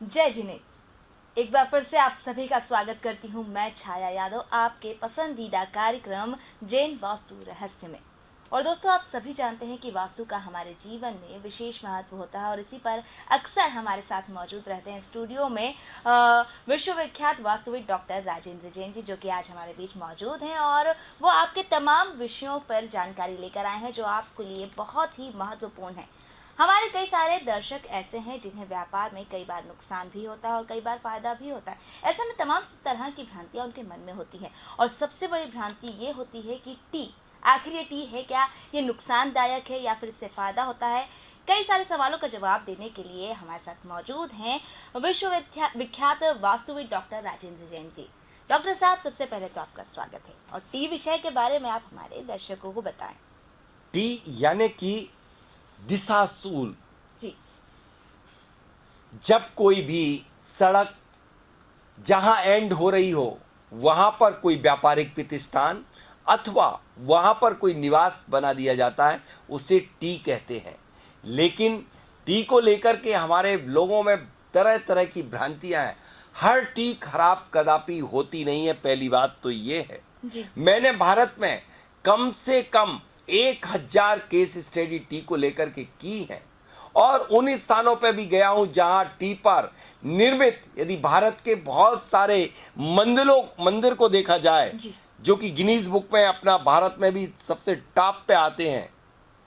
जय जिनेन्द्र। एक बार फिर से आप सभी का स्वागत करती हूँ मैं छाया यादव आपके पसंदीदा कार्यक्रम जैन वास्तु रहस्य में। और दोस्तों, आप सभी जानते हैं कि वास्तु का हमारे जीवन में विशेष महत्व होता है और इसी पर अक्सर हमारे साथ मौजूद रहते हैं स्टूडियो में विश्वविख्यात वास्तुविद डॉक्टर राजेंद्र जैन जी, जो कि आज हमारे बीच मौजूद हैं और वो आपके तमाम विषयों पर जानकारी लेकर आए हैं जो आपके लिए बहुत ही महत्वपूर्ण है। हमारे कई सारे दर्शक ऐसे हैं जिन्हें व्यापार में कई बार नुकसान भी होता है और कई बार फायदा भी होता है। ऐसे में तमाम तरह की भ्रांतियां उनके मन में होती हैं और सबसे बड़ी भ्रांति ये होती है कि टी, आखिर ये टी है क्या, ये नुकसानदायक है या फिर इससे फ़ायदा होता है। कई सारे सवालों का जवाब देने के लिए हमारे साथ मौजूद हैं विख्यात वास्तुविद डॉक्टर राजेंद्र जैन जी। डॉक्टर साहब, सबसे पहले तो आपका स्वागत है और टी विषय के बारे में आप हमारे दर्शकों को बताएं। टी यानी कि दिशाशूल। जी जब कोई भी सड़क जहां एंड हो रही हो वहां पर कोई व्यापारिक प्रतिष्ठान अथवा वहां पर कोई निवास बना दिया जाता है, उसे टी कहते हैं। लेकिन टी को लेकर के हमारे लोगों में तरह तरह की भ्रांतियां हैं। हर टी खराब कदापि होती नहीं है, पहली बात तो ये है। जी मैंने भारत में कम से कम 1000 केस स्टडी टी को लेकर के की है और उन स्थानों पर भी गया हूं जहां टी पर निर्मित, यदि भारत के बहुत सारे मंदिर को देखा जाए जी जो कि गिनीज बुक में अपना भारत में भी सबसे टॉप पे आते हैं,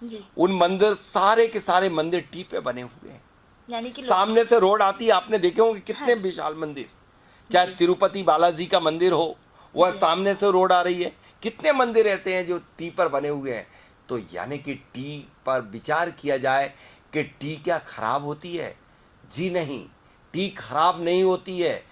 जी उन मंदिर सारे के सारे मंदिर टी पे बने हुए हैं। यानी कि सामने से रोड आती है, आपने देखे होंगे कितने हाँ। विशाल मंदिर, चाहे तिरुपति बालाजी का मंदिर हो, वह सामने से रोड आ रही है। कितने मंदिर ऐसे हैं जो टी पर बने हुए हैं। तो यानी कि टी पर विचार किया जाए कि टी क्या खराब होती है? जी नहीं, टी खराब नहीं होती है।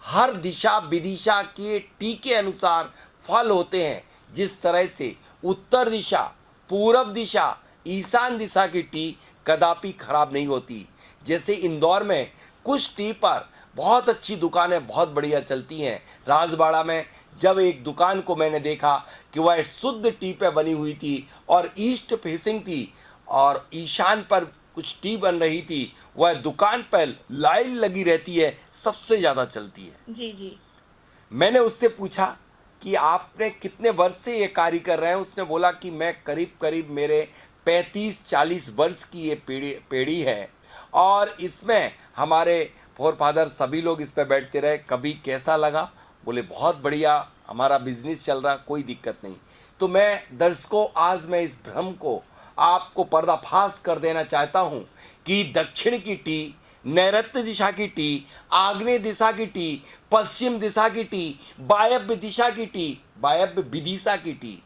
हर दिशा विदिशा के टी के अनुसार फल होते हैं। जिस तरह से उत्तर दिशा, पूरब दिशा, ईशान दिशा की टी कदापि खराब नहीं होती। जैसे इंदौर में कुछ टी पर बहुत अच्छी दुकानें बहुत बढ़िया चलती हैं। राजबाड़ा में जब एक दुकान को मैंने देखा कि वह शुद्ध टी पे बनी हुई थी और ईस्ट फेसिंग थी और ईशान पर कुछ टी बन रही थी, वह दुकान पर लाइन लगी रहती है, सबसे ज़्यादा चलती है। जी जी मैंने उससे पूछा कि आपने कितने वर्ष से ये कार्य कर रहे हैं। उसने बोला कि मैं करीब करीब मेरे 35-40 वर्ष की ये पीढ़ी है और इसमें हमारे फोर फादर सभी लोग इस पर बैठते रहे। कभी कैसा लगा? बोले बहुत बढ़िया, हमारा बिजनेस चल रहा, कोई दिक्कत नहीं। तो मैं दर्शकों, आज मैं इस भ्रम को आपको पर्दाफाश कर देना चाहता हूँ कि दक्षिण की टी, नैऋत्य दिशा की टी, आग्नेय दिशा की टी, पश्चिम दिशा की टी, वायव्य दिशा की टी, वायव्य विदिशा की टी,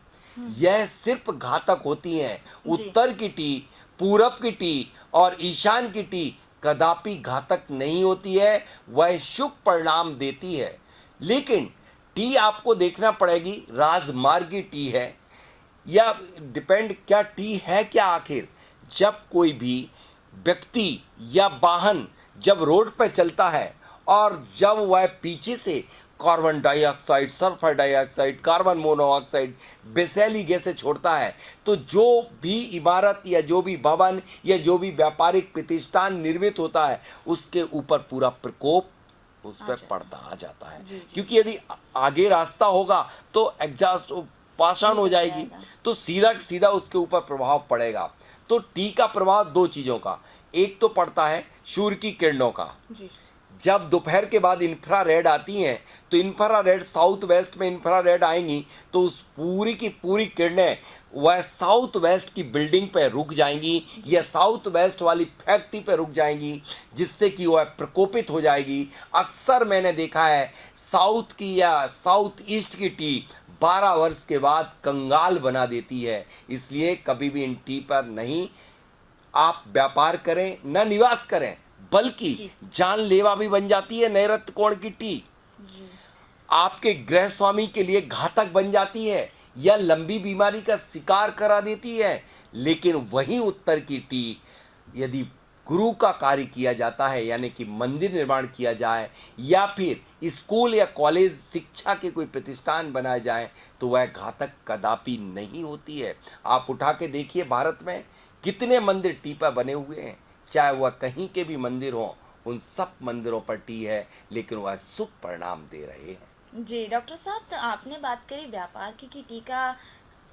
यह सिर्फ घातक होती हैं। उत्तर की टी, पूरब की टी और ईशान की टी कदापि घातक नहीं होती है, वह शुभ परिणाम देती है। लेकिन टी आपको देखना पड़ेगी राजमार्ग की टी है या डिपेंड क्या टी है क्या। आखिर जब कोई भी व्यक्ति या वाहन जब रोड पर चलता है और जब वह पीछे से carbon dioxide, sulphur dioxide, carbon monoxide, विषैली गैसें छोड़ता है, तो जो भी इमारत या जो भी भवन या जो भी व्यापारिक प्रतिष्ठान निर्मित होता है, उसके ऊपर पूरा प्रकोप उस पर पड़ता आ जाता है। क्योंकि यदि आगे रास्ता होगा तो एग्जॉस्ट पाषाण हो जाएगी, तो सीधा सीधा उसके ऊपर प्रभाव पड़ेगा। तो टी का प्रभाव दो चीज़ों का, एक तो पड़ता है सूर्य की किरणों का। जब दोपहर के बाद इंफ्रारेड आती हैं तो इंफ्रारेड साउथ वेस्ट में इंफ्रारेड आएंगी तो उस पूरी की पूरी किरणें वह साउथ वेस्ट की बिल्डिंग पे रुक जाएंगी या साउथ वेस्ट वाली फैक्ट्री पे रुक जाएंगी, जिससे कि वह प्रकोपित हो जाएगी। अक्सर मैंने देखा है साउथ की या साउथ ईस्ट की टी 12 वर्ष के बाद कंगाल बना देती है। इसलिए कभी भी इन टी पर नहीं आप व्यापार करें, न निवास करें, बल्कि जानलेवा भी बन जाती है। नैऋत्य कोण की टी आपके गृह स्वामी के लिए घातक बन जाती है या लंबी बीमारी का शिकार करा देती है। लेकिन वहीं उत्तर की टी यदि गुरु का कार्य किया जाता है, यानी कि मंदिर निर्माण किया जाए या फिर स्कूल या कॉलेज शिक्षा के कोई प्रतिष्ठान बनाए जाए, तो वह घातक कदापि नहीं होती है। आप उठा के देखिए, भारत में कितने मंदिर टी पर बने हुए हैं, चाहे वह कहीं के भी मंदिर हों, उन सब मंदिरों पर टी है, लेकिन वह शुभ परिणाम दे रहे हैं। जी डॉक्टर साहब, तो आपने बात करी व्यापार की कि टी का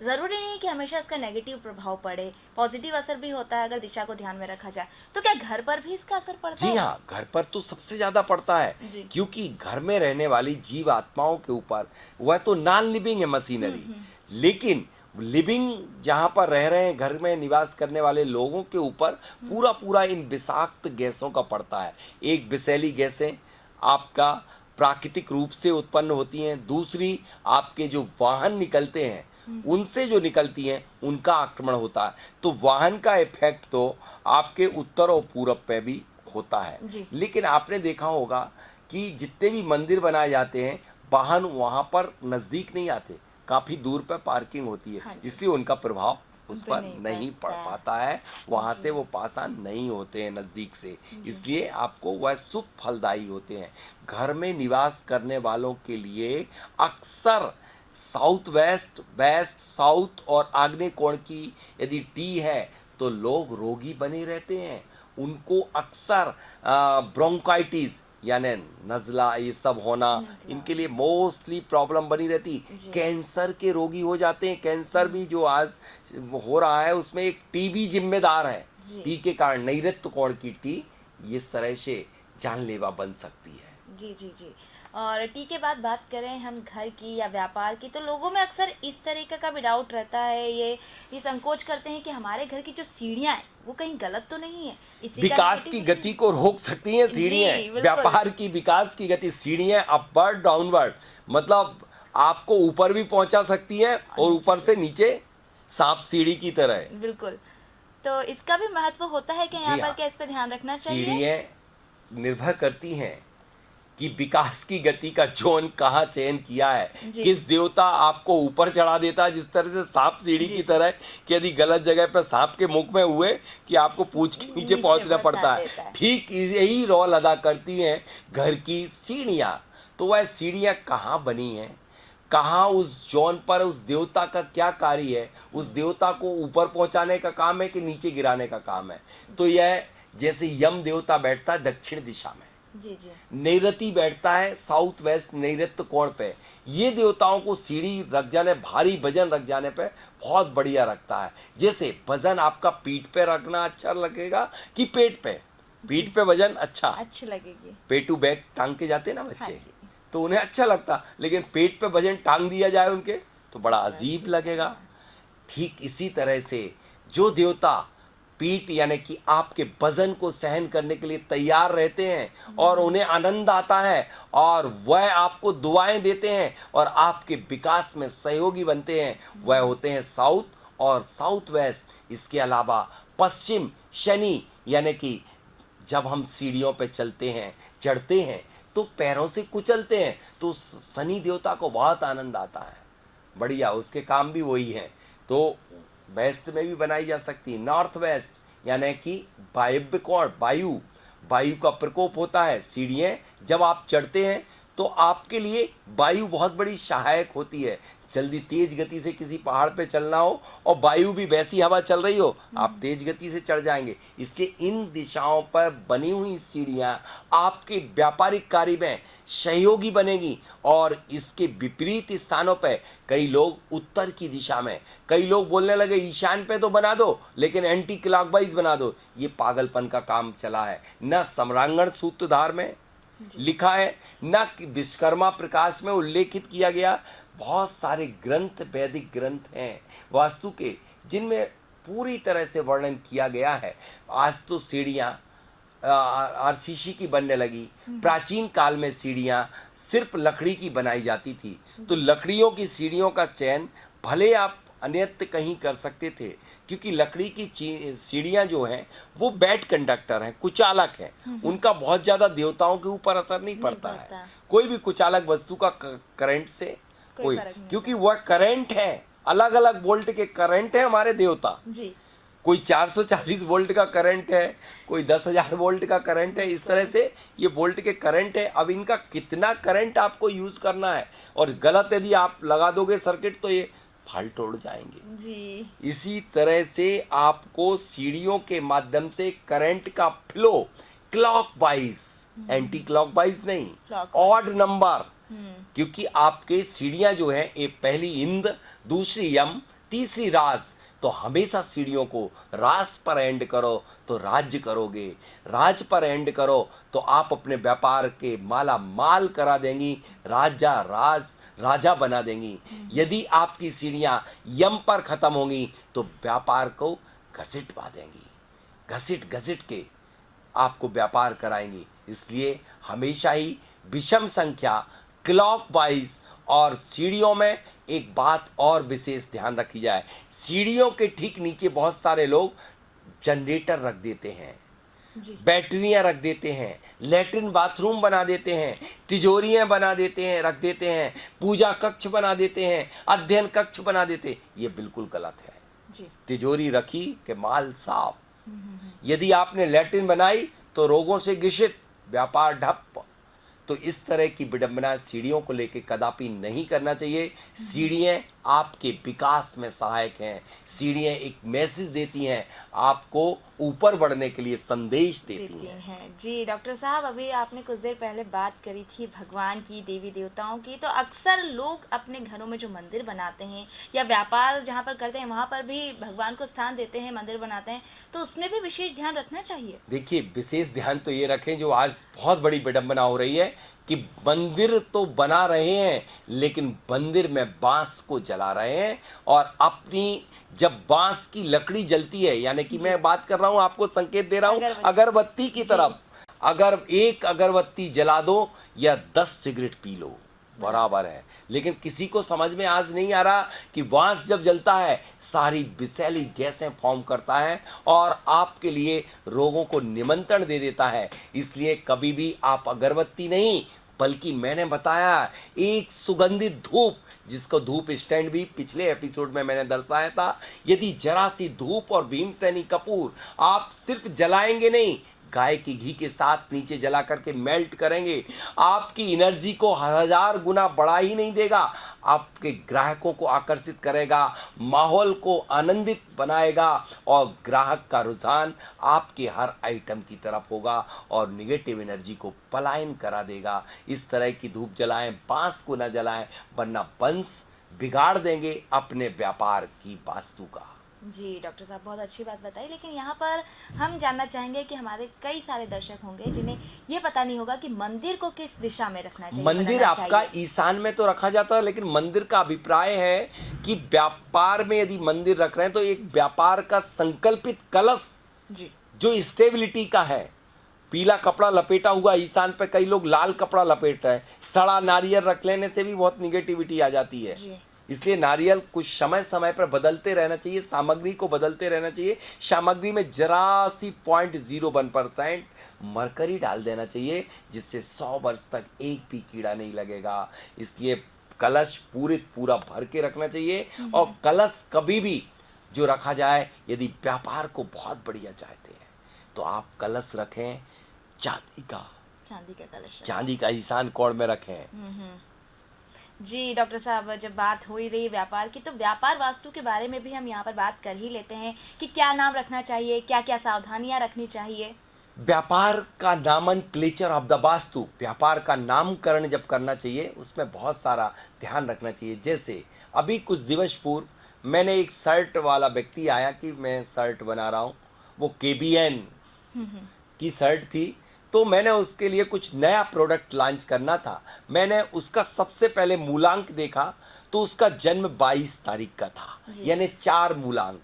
ज़रूरी नहीं है कि हमेशा इसका नेगेटिव प्रभाव पड़े, पॉजिटिव असर भी होता है अगर दिशा को ध्यान में रखा जाए। तो क्या घर पर भी इसका असर पड़ता जी है? हाँ, घर पर तो सबसे ज़्यादा पड़ता है, जी। क्योंकि घर में रहने वाली जीव आत्माओं के ऊपर, वह तो नॉन लिविंग है मशीनरी, लेकिन लिविंग जहाँ पर रह रहे हैं, घर में निवास करने वाले लोगों के ऊपर पूरा पूरा इन विषाक्त गैसों का पड़ता है। एक विषैली गैसें आपका प्राकृतिक रूप से उत्पन्न होती हैं, दूसरी आपके जो वाहन निकलते हैं उनसे जो निकलती हैं उनका आक्रमण होता है। तो वाहन का इफेक्ट तो आपके उत्तर और पूरब पे भी होता है। जी। लेकिन आपने देखा होगा कि जितने भी मंदिर बनाए जाते हैं, वाहन वहाँ पर नज़दीक नहीं आते, काफ़ी दूर पर पार्किंग होती है, हाँ जी। इसलिए उनका प्रभाव उन उस पे पर नहीं नहीं पड़ पड़ता। पाता है, वहाँ जी। से वो पासान नहीं होते हैं नज़दीक से, इसलिए आपको वह शुभ फलदायी होते हैं। घर में निवास करने वालों के लिए अक्सर साउथ वेस्ट, वेस्ट साउथ और आग्नेय कोण की यदि टी है तो लोग रोगी बने रहते हैं। उनको अक्सर ब्रोंकाइटिस यानी नज़ला ये सब होना, नज़ला। इनके लिए मोस्टली प्रॉब्लम बनी रहती। जी। कैंसर के रोगी हो जाते हैं। कैंसर भी जो आज हो रहा है उसमें एक टीबी जिम्मेदार है। जी। टी के कारण नैऋत्य कोण की टी इस तरह से जानलेवा बन सकती है। जी जी जी। और टी के बाद बात करें हम घर की या व्यापार की, तो लोगों में अक्सर इस तरीके का भी डाउट रहता है, ये संकोच करते हैं कि हमारे घर की जो सीढ़ियाँ हैं वो कहीं गलत तो नहीं है, इसी का विकास की नेगेटिव गति को रोक सकती हैं सीढ़ियाँ। जी बिल्कुल। व्यापार की विकास की गति, सीढ़ियाँ अपवर्ड डाउनवर्ड, मतलब आपको ऊपर भी पहुंचा सकती हैं और ऊपर से नीचे सांप सीढ़ी की तरह है। बिल्कुल। तो इसका भी महत्व होता है कि यहाँ जी पर हाँ, क्या इस पे ध्यान रखना चाहिए? सीढ़ियाँ निर्भर करती हैं कि विकास की गति का जोन कहाँ चयन किया है, जी। किस देवता आपको ऊपर चढ़ा देता है। जिस तरह से सांप सीढ़ी जी की जी। तरह कि यदि गलत जगह पर सांप के मुख में हुए कि आपको पूंछ के नीचे नीचे पहुंचना पहुंचा पड़ता है, देता है। ठीक यही रोल अदा करती हैं घर की सीढ़ियाँ। तो वह सीढ़ियाँ कहाँ बनी हैं, कहाँ उस जोन पर उस देवता का क्या कार्य है, उस देवता को ऊपर पहुंचाने का काम है कि नीचे गिराने का काम है। तो यह जैसे यम देवता बैठता है दक्षिण दिशा में, जी जी। नैऋति बैठता है साउथ वेस्ट नैऋत्य कोण पे, ये देवताओं को सीढ़ी रख जाने, भारी वजन रख जाने पे बहुत बढ़िया रखता है। जैसे वजन आपका पीठ पे रखना अच्छा लगेगा कि पेट पे? पीठ पे वजन अच्छा, अच्छी लगेगी। पेटू बैग टांग के जाते हैं ना हाँ बच्चे, जी। तो उन्हें अच्छा लगता, लेकिन पेट पे वजन टांग दिया जाए उनके तो बड़ा अजीब लगेगा। ठीक इसी तरह से जो देवता पीठ यानी कि आपके वजन को सहन करने के लिए तैयार रहते हैं और उन्हें आनंद आता है और वह आपको दुआएं देते हैं और आपके विकास में सहयोगी बनते हैं, वह होते हैं साउथ और साउथ वेस्ट। इसके अलावा पश्चिम शनि, यानी कि जब हम सीढ़ियों पे चलते हैं, चढ़ते हैं तो पैरों से कुचलते हैं, तो शनि देवता को बहुत आनंद आता है। बढ़िया, उसके काम भी वही हैं। तो वेस्ट में भी बनाई जा सकती है, नॉर्थ वेस्ट यानी कि वायव्य कोण, वायु का प्रकोप होता है। सीढ़ियाँ जब आप चढ़ते हैं तो आपके लिए वायु बहुत बड़ी सहायक होती है। जल्दी तेज गति से किसी पहाड़ पे चलना हो और वायु भी वैसी हवा चल रही हो, आप तेज गति से चढ़ जाएंगे। इसलिए इन दिशाओं पर बनी हुई सीढ़ियाँ आपके व्यापारिक कार्य में सहयोगी बनेगी। और इसके विपरीत स्थानों पर कई लोग उत्तर की दिशा में, कई लोग बोलने लगे ईशान पे तो बना दो लेकिन एंटी क्लॉकवाइज बना दो। ये पागलपन का काम चला है। न सम्रांगण सूत्रधार में लिखा है, न विश्वकर्मा प्रकाश में उल्लेखित किया गया। बहुत सारे ग्रंथ, वैदिक ग्रंथ हैं वास्तु के, जिनमें पूरी तरह से वर्णन किया गया है। आज तो सीढ़ियाँ आरसीसी की बनने लगी। प्राचीन काल में सीढ़ियाँ सिर्फ लकड़ी की बनाई जाती थी, तो लकड़ियों की सीढ़ियों का चयन भले आप अन्यत्र कहीं कर सकते थे, क्योंकि लकड़ी की सीढ़ियाँ जो हैं वो बैड कंडक्टर हैं, कुचालक हैं। उनका बहुत ज़्यादा देवताओं के ऊपर असर नहीं पड़ता है। कोई भी कुचालक वस्तु का करंट से कोई, क्योंकि वह करंट है, अलग अलग वोल्ट के करंट है हमारे देवता जी। कोई 440 वोल्ट का करंट है, कोई 10,000 वोल्ट का करंट है। इस तरह से ये वोल्ट के करंट है। अब इनका कितना करंट आपको यूज़ करना है, और गलत यदि आप लगा दोगे सर्किट तो ये फाल्ट उड़ जाएंगे जी। इसी तरह से आपको सीढ़ियों के माध्यम से करंट का फ्लो क्लॉकवाइज, एंटी क्लॉकवाइज नहीं, Clockwise। ऑड नंबर, क्योंकि आपके सीढ़ियां जो है एक पहली इंद्र, दूसरी यम, तीसरी राज, तो हमेशा सीढ़ियों को राज पर एंड करो तो राज्य करोगे, राज पर एंड करो तो आप अपने व्यापार के माला माल करा देंगी, राजा बना देंगी। यदि आपकी सीढ़ियां यम पर खत्म होंगी तो व्यापार को घसीट पा देंगी, घसीट घसीट के आपको व्यापार कराएंगी। इसलिए हमेशा ही विषम संख्या, क्लॉकवाइज और सीढ़ियों में एक बात और विशेष ध्यान रखी जाए, सीढ़ियों के ठीक नीचे बहुत सारे लोग जनरेटर रख देते हैं, जी। बैटरियां रख देते हैं, लैट्रिन बाथरूम बना देते हैं, तिजोरियां बना देते हैं, रख देते हैं, पूजा कक्ष बना देते हैं, अध्ययन कक्ष बना देते हैं। ये बिल्कुल गलत है। जी। तिजोरी रखी कि माल साफ, यदि आपने लैट्रिन बनाई तो रोगों से ग्रसित, व्यापार ठप। तो इस तरह की विडंबना सीढ़ियों को लेकर कदापि नहीं करना चाहिए। सीढ़ियाँ आपके विकास में सहायक हैं, सीढ़ियाँ एक मैसेज देती हैं, आपको ऊपर बढ़ने के लिए संदेश देती हैं। जी डॉक्टर साहब, अभी आपने कुछ देर पहले बात करी थी भगवान की, देवी देवताओं की, तो अक्सर लोग अपने घरों में जो मंदिर बनाते हैं या व्यापार जहाँ पर करते हैं वहाँ पर भी भगवान को स्थान देते हैं, मंदिर बनाते हैं, तो उसमें भी विशेष ध्यान रखना चाहिए। देखिए, विशेष ध्यान तो ये रखें, जो आज बहुत बड़ी विडंबना हो रही है कि मंदिर तो बना रहे हैं लेकिन मंदिर में बांस को जला रहे हैं, और अपनी जब बांस की लकड़ी जलती है, यानी कि मैं बात कर रहा हूं, आपको संकेत दे रहा हूं अगरबत्ती की तरफ, अगर एक अगरबत्ती जला दो या 10 सिगरेट पी लो बराबर है। लेकिन किसी को समझ में आज नहीं आ रहा कि बांस जब जलता है सारी विषैली गैसें फॉर्म करता है और आपके लिए रोगों को निमंत्रण दे देता है। इसलिए कभी भी आप अगरबत्ती नहीं, बल्कि मैंने बताया एक सुगंधित धूप, जिसको धूप स्टैंड भी पिछले एपिसोड में मैंने दर्शाया था, यदि जरा सी धूप और भीमसेनी कपूर आप सिर्फ जलाएंगे नहीं, गाय की घी के साथ नीचे जला करके मेल्ट करेंगे, आपकी एनर्जी को 1000 गुना बढ़ा ही नहीं देगा, आपके ग्राहकों को आकर्षित करेगा, माहौल को आनंदित बनाएगा और ग्राहक का रुझान आपके हर आइटम की तरफ होगा और निगेटिव एनर्जी को पलायन करा देगा। इस तरह की धूप जलाएं, बांस को न जलाएं, वरना वंश बिगाड़ देंगे अपने व्यापार की वास्तु का। जी डॉक्टर साहब, बहुत अच्छी बात बताई, लेकिन यहाँ पर हम जानना चाहेंगे कि हमारे कई सारे दर्शक होंगे जिन्हें ये पता नहीं होगा कि मंदिर को किस दिशा में रखना चाहिए। मंदिर आपका ईशान में तो रखा जाता है, लेकिन मंदिर का अभिप्राय है कि व्यापार में यदि मंदिर रख रहे हैं तो एक व्यापार का संकल्पित कलश जी, जो स्टेबिलिटी का है, पीला कपड़ा लपेटा हुआ ईशान पे, कई लोग लाल कपड़ा लपेट रहे हैं, सड़ा नारियल रख लेने से भी बहुत निगेटिविटी आ जाती है। इसलिए नारियल कुछ समय समय पर बदलते रहना चाहिए, सामग्री को बदलते रहना चाहिए, सामग्री में जरा सी 0.01% मरकरी डाल देना चाहिए, जिससे 100 वर्ष तक एक भी कीड़ा नहीं लगेगा। इसलिए कलश पूरा भर के रखना चाहिए, और कलश कभी भी जो रखा जाए, यदि व्यापार को बहुत बढ़िया चाहते हैं तो आप कलश रखें चांदी का कलश, चांदी का ईशान कोण में रखें। जी डॉक्टर साहब, जब बात हो ही रही व्यापार की, तो व्यापार वास्तु के बारे में भी हम यहाँ पर बात कर ही लेते हैं कि क्या नाम रखना चाहिए, क्या क्या सावधानियाँ रखनी चाहिए। व्यापार का नामनक्लेचर ऑफ द वास्तु, व्यापार का नामकरण जब करना चाहिए उसमें बहुत सारा ध्यान रखना चाहिए। जैसे अभी कुछ दिवस पूर्व मैंने एक शर्ट वाला व्यक्ति आया कि मैं शर्ट बना रहा हूँ, वो KBN की शर्ट थी, तो मैंने उसके लिए कुछ नया प्रोडक्ट लॉन्च करना था। मैंने उसका सबसे पहले मूलांक देखा तो उसका जन्म 22 तारीख का था, यानी 4 मूलांक।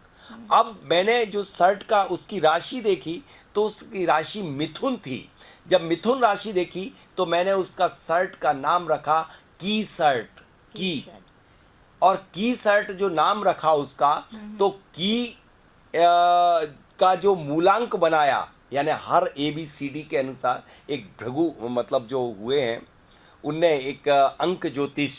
अब मैंने जो शर्ट का उसकी राशि देखी तो उसकी राशि मिथुन थी। जब मिथुन राशि देखी तो मैंने उसका शर्ट का नाम रखा की शर्ट, की, और की शर्ट जो नाम रखा उसका, तो की का जो मूलांक बनाया, यानी हर ABCD के अनुसार एक भृगु मतलब जो हुए हैं उनने एक अंक ज्योतिष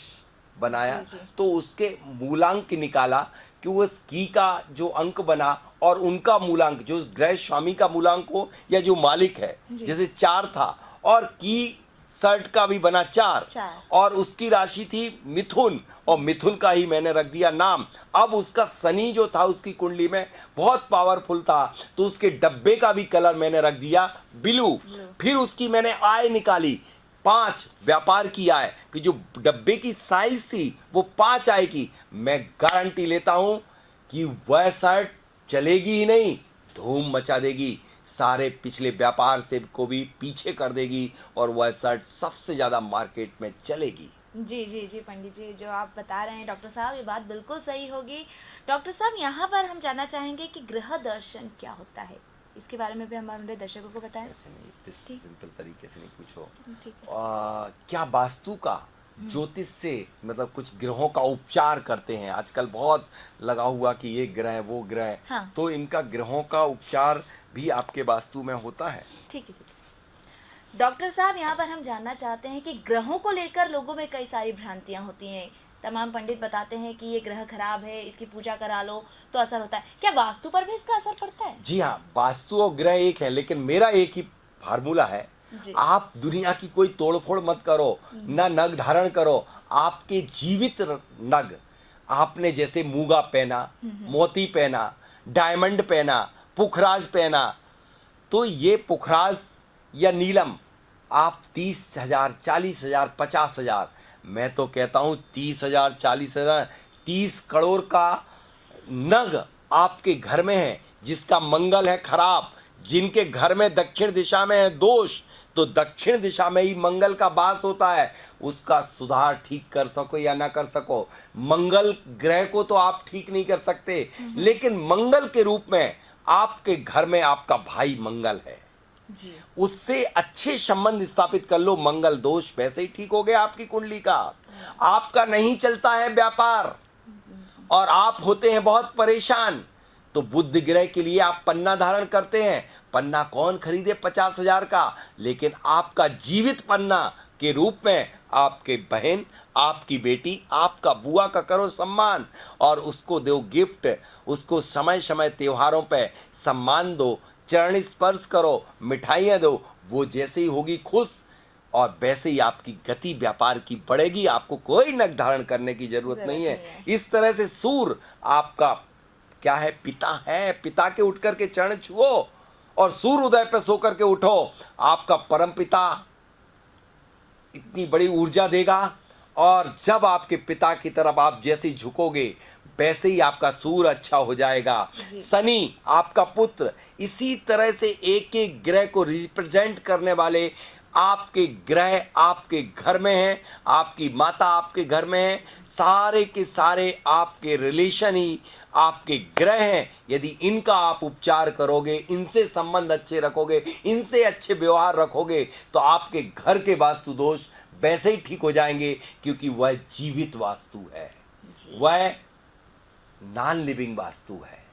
बनाया, तो उसके मूलांक निकाला कि उस की का जो अंक बना और उनका मूलांक, जो ग्रह स्वामी का मूलांक हो या जो मालिक है, जैसे 4 था और की शर्ट का भी बना 4 4। और उसकी राशि थी मिथुन, और मिथुन का ही मैंने रख दिया नाम। अब उसका शनि जो था उसकी कुंडली में बहुत पावरफुल था, तो उसके डब्बे का भी कलर मैंने रख दिया ब्लू। फिर उसकी मैंने आय निकाली 5, व्यापार की आय, कि जो डब्बे की साइज थी वो 5 आय की। मैं गारंटी लेता हूं कि वह शर्ट चलेगी ही नहीं, धूम मचा देगी, सारे पिछले व्यापार से को भी पीछे कर देगी, और वह शर्ट सबसे ज़्यादा मार्केट में चलेगी। जी जी जी पंडित जी, जो आप बता रहे हैं डॉक्टर साहब, ये बात बिल्कुल सही होगी। डॉक्टर साहब, यहाँ पर हम जानना चाहेंगे कि ग्रह दर्शन क्या होता है, इसके बारे में भी हमारे दर्शकों को बताएं। ऐसे नहीं, इस ठीक। सिंपल तरीके से नहीं पूछो। ठीक है। क्या वास्तु का ज्योतिष से मतलब कुछ ग्रहों का उपचार करते हैं आजकल, बहुत लगा हुआ कि ये ग्रह वो ग्रह, हाँ। तो इनका ग्रहों का उपचार भी आपके वास्तु में होता है। ठीक है, ठीक है। डॉक्टर साहब, यहाँ पर हम जानना चाहते हैं कि ग्रहों को लेकर लोगों में कई सारी भ्रांतियाँ होती हैं। तमाम पंडित बताते हैं कि ये ग्रह खराब है, इसकी पूजा करा लो तो असर होता है। क्या वास्तु पर भी इसका असर पड़ता है? जी हाँ, वास्तु और ग्रह एक है, लेकिन मेरा एक ही फार्मूला है। जी। आप दुनिया की कोई तोड़फोड़ मत करो, ना नग धारण करो। आपके जीवित नग, आपने जैसे मूंगा पहना, मोती पहना, डायमंड पहना, पुखराज पहना, तो ये पुखराज या नीलम आप 30,000, 40,000, 50,000, मैं तो कहता हूँ 30,000, 40,000, 30 करोड़ का नग आपके घर में है, जिसका मंगल है खराब, जिनके घर में दक्षिण दिशा में है दोष, तो दक्षिण दिशा में ही मंगल का वास होता है। उसका सुधार ठीक कर सको या ना कर सको, मंगल ग्रह को तो आप ठीक नहीं कर सकते, लेकिन मंगल के रूप में आपके घर में आपका भाई मंगल है, जी। उससे अच्छे संबंध स्थापित कर लो। मंगल दोष वैसे ही ठीक हो गया आपकी कुंडली का। आपका नहीं चलता है व्यापार और आप होते हैं बहुत परेशान, तो बुध ग्रह के लिए आप पन्ना धारण करते हैं। पन्ना कौन खरीदे 50,000 का, लेकिन आपका जीवित पन्ना के रूप में आपके बहन, आपकी बेटी, आपका बुआ का करो सम्मान, और उसको दो गिफ्ट, उसको समय समय त्योहारों पे सम्मान दो, चरण स्पर्श करो, मिठाइयाँ दो। वो जैसे ही होगी खुश, और वैसे ही आपकी गति व्यापार की बढ़ेगी, आपको कोई नग धारण करने की जरूरत नहीं है। इस तरह से सूर्य आपका क्या है, पिता है, पिता के उठ करके चरण छुओ और सूर्य उदय पे सो करके उठो, आपका परम पिता इतनी बड़ी ऊर्जा देगा, और जब आपके पिता की तरफ आप जैसे ही झुकोगे वैसे ही आपका सूर्य अच्छा हो जाएगा। शनि आपका पुत्र, इसी तरह से एक एक ग्रह को रिप्रेजेंट करने वाले आपके ग्रह आपके घर में हैं, आपकी माता आपके घर में है, सारे के सारे आपके रिलेशन ही आपके ग्रह हैं। यदि इनका आप उपचार करोगे, इनसे संबंध अच्छे रखोगे, इनसे अच्छे व्यवहार रखोगे, तो आपके घर के वास्तु दोष वैसे ही ठीक हो जाएंगे, क्योंकि वह जीवित वास्तु है, वह नॉन लिविंग वास्तु है।